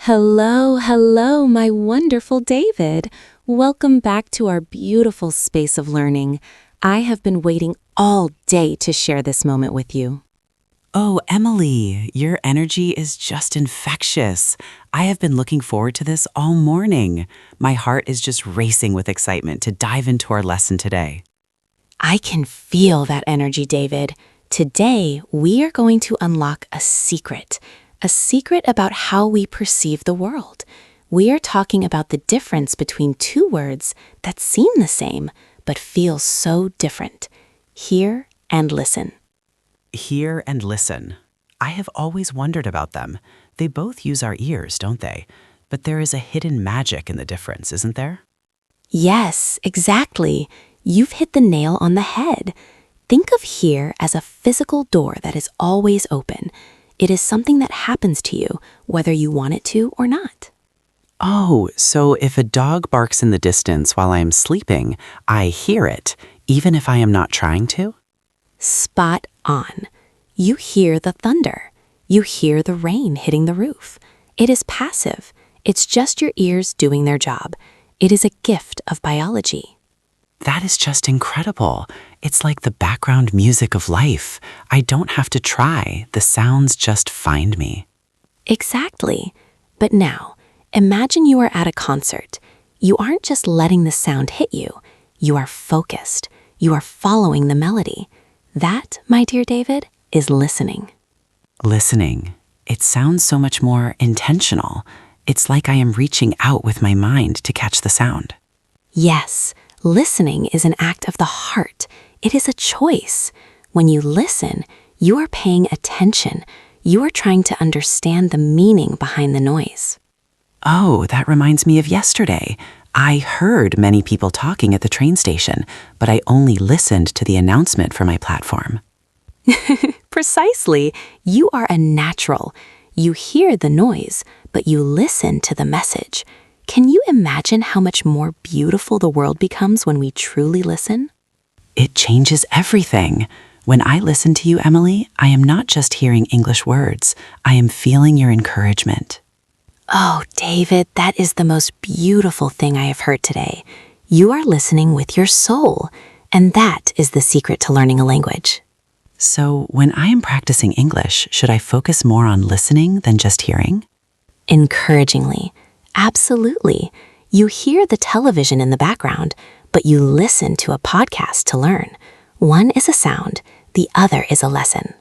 Hello, hello, my wonderful David. Welcome back to our beautiful space of learning. I have been waiting all day to share this moment with you. Oh, Emily, your energy is just infectious. I have been looking forward to this all morning. My heart is just racing with excitement to dive into our lesson today. I can feel that energy, David. Today, we are going to unlock a secret about how we perceive the world. We are talking about the difference between two words that seem the same, but feel so different. Hear and listen. Hear and listen. I have always wondered about them. They both use our ears, don't they? But there is a hidden magic in the difference, isn't there? Yes, exactly. You've hit the nail on the head. Think of hear as a physical door that is always open. It is something that happens to you, whether you want it to or not. Oh, so if a dog barks in the distance while I am sleeping, I hear it, even if I am not trying to? Spot on. You hear the thunder. You hear the rain hitting the roof. It is passive. It's just your ears doing their job. It is a gift of biology. That is just incredible. It's like the background music of life. I don't have to try. The sounds just find me. Exactly. But now, imagine you are at a concert. You aren't just letting the sound hit you. You are focused. You are following the melody. That, my dear David, is listening. Listening. It sounds so much more intentional. It's like I am reaching out with my mind to catch the sound. Yes, listening is an act of the heart. It is a choice. When you listen, you are paying attention. You are trying to understand the meaning behind the noise. Oh, that reminds me of yesterday. I heard many people talking at the train station, but I only listened to the announcement for my platform. Precisely. You are a natural. You hear the noise, but you listen to the message. Can you imagine how much more beautiful the world becomes when we truly listen? It changes everything. When I listen to you, Emily, I am not just hearing English words. I am feeling your encouragement. Oh, David, that is the most beautiful thing I have heard today. You are listening with your soul, and that is the secret to learning a language. So, when I am practicing English, should I focus more on listening than just hearing? Encouragingly. Absolutely. You hear the television in the background, but you listen to a podcast to learn. One is a sound, the other is a lesson.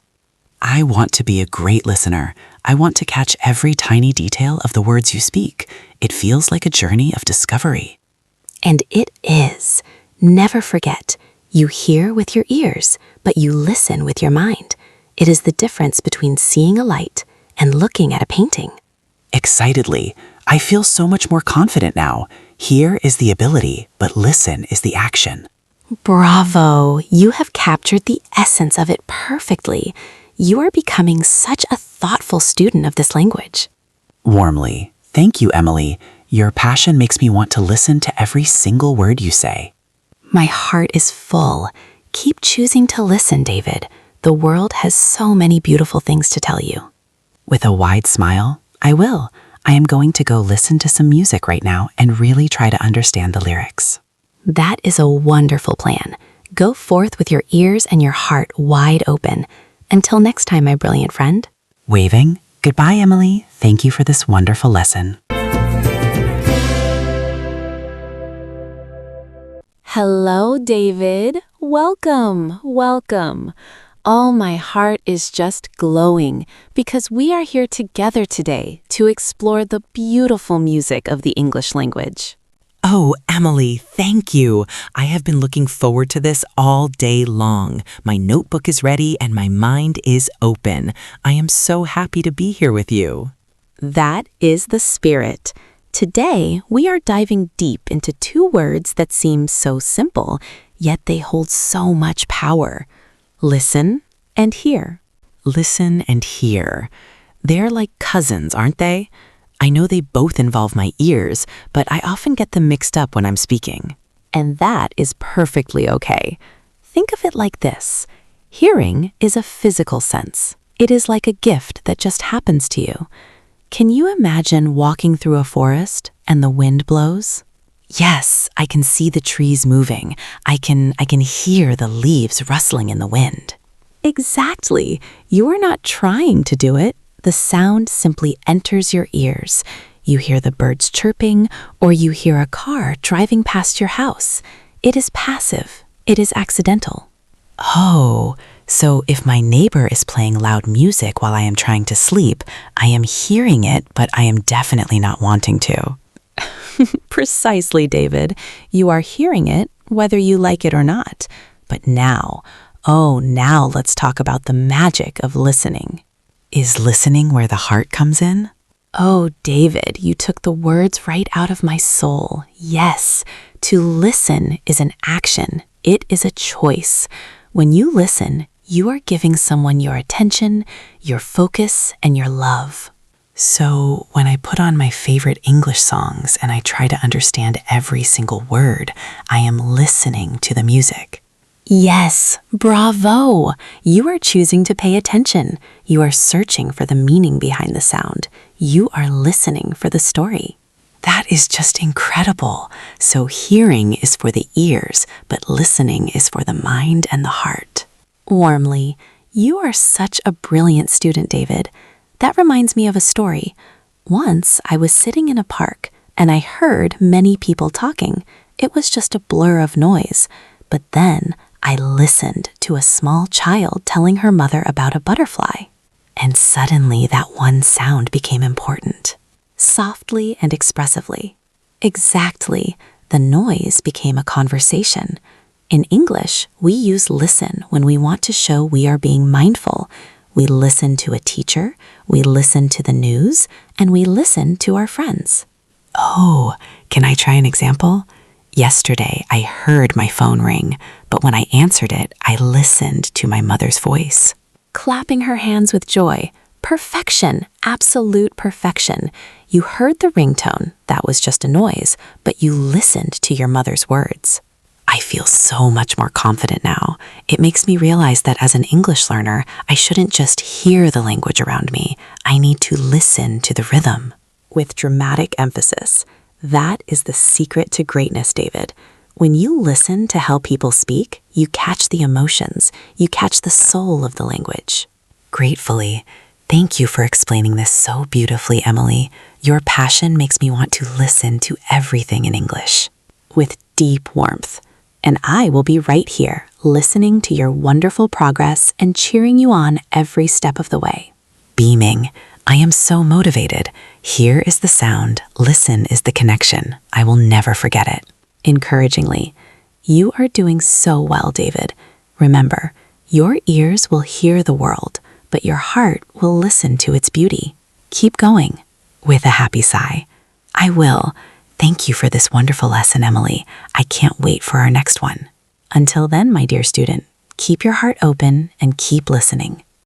I want to be a great listener. I want to catch every tiny detail of the words you speak. It feels like a journey of discovery. And it is. Never forget, you hear with your ears, but you listen with your mind. It is the difference between seeing a light and looking at a painting. Excitedly, I feel so much more confident now. Hear is the ability, but listen is the action. Bravo! You have captured the essence of it perfectly. You are becoming such a thoughtful student of this language. Warmly, thank you, Emily. Your passion makes me want to listen to every single word you say. My heart is full. Keep choosing to listen, David. The world has so many beautiful things to tell you. With a wide smile, I will. I am going to go listen to some music right now and really try to understand the lyrics. That is a wonderful plan. Go forth with your ears and your heart wide open. Until next time, my brilliant friend. Waving. Goodbye, Emily. Thank you for this wonderful lesson. Hello, David. Welcome, welcome. Oh, my heart is just glowing because we are here together today to explore the beautiful music of the English language. Oh, Emily, thank you. I have been looking forward to this all day long. My notebook is ready and my mind is open. I am so happy to be here with you. That is the spirit. Today, we are diving deep into two words that seem so simple, yet they hold so much power. Listen and hear. Listen and hear. They're like cousins, aren't they? I know they both involve my ears, but I often get them mixed up when I'm speaking. And that is perfectly okay. Think of it like this. Hearing is a physical sense. It is like a gift that just happens to you. Can you imagine walking through a forest and the wind blows? Yes, I can see the trees moving. I can hear the leaves rustling in the wind. Exactly. You are not trying to do it. The sound simply enters your ears. You hear the birds chirping, or you hear a car driving past your house. It is passive. It is accidental. Oh, so if my neighbor is playing loud music while I am trying to sleep, I am hearing it, but I am definitely not wanting to. Precisely, David. You are hearing it, whether you like it or not. But now let's talk about the magic of listening. Is listening where the heart comes in? Oh, David, you took the words right out of my soul. Yes, to listen is an action. It is a choice. When you listen, you are giving someone your attention, your focus, and your love. So when I put on my favorite English songs and I try to understand every single word, I am listening to the music. Yes, bravo! You are choosing to pay attention. You are searching for the meaning behind the sound. You are listening for the story. That is just incredible. So hearing is for the ears, but listening is for the mind and the heart. Warmly, you are such a brilliant student, David. That reminds me of a story. Once I was sitting in a park and I heard many people talking. It was just a blur of noise. But then I listened to a small child telling her mother about a butterfly. And suddenly that one sound became important. Softly and expressively. Exactly, the noise became a conversation. In English, we use listen when we want to show we are being mindful. We listen to a teacher, we listen to the news, and we listen to our friends. Oh, can I try an example? Yesterday, I heard my phone ring, but when I answered it, I listened to my mother's voice. Clapping her hands with joy. Perfection, absolute perfection. You heard the ringtone, that was just a noise, but you listened to your mother's words. I feel so much more confident now. It makes me realize that as an English learner, I shouldn't just hear the language around me. I need to listen to the rhythm. With dramatic emphasis. That is the secret to greatness, David. When you listen to how people speak, you catch the emotions, you catch the soul of the language. Gratefully. Thank you for explaining this so beautifully, Emily. Your passion makes me want to listen to everything in English. With deep warmth. And I will be right here, listening to your wonderful progress and cheering you on every step of the way. Beaming. I am so motivated. Hear is the sound, listen is the connection. I will never forget it. Encouragingly, you are doing so well, David. Remember, your ears will hear the world, but your heart will listen to its beauty. Keep going. With a happy sigh. I will. Thank you for this wonderful lesson, Emily. I can't wait for our next one. Until then, my dear student, keep your heart open and keep listening.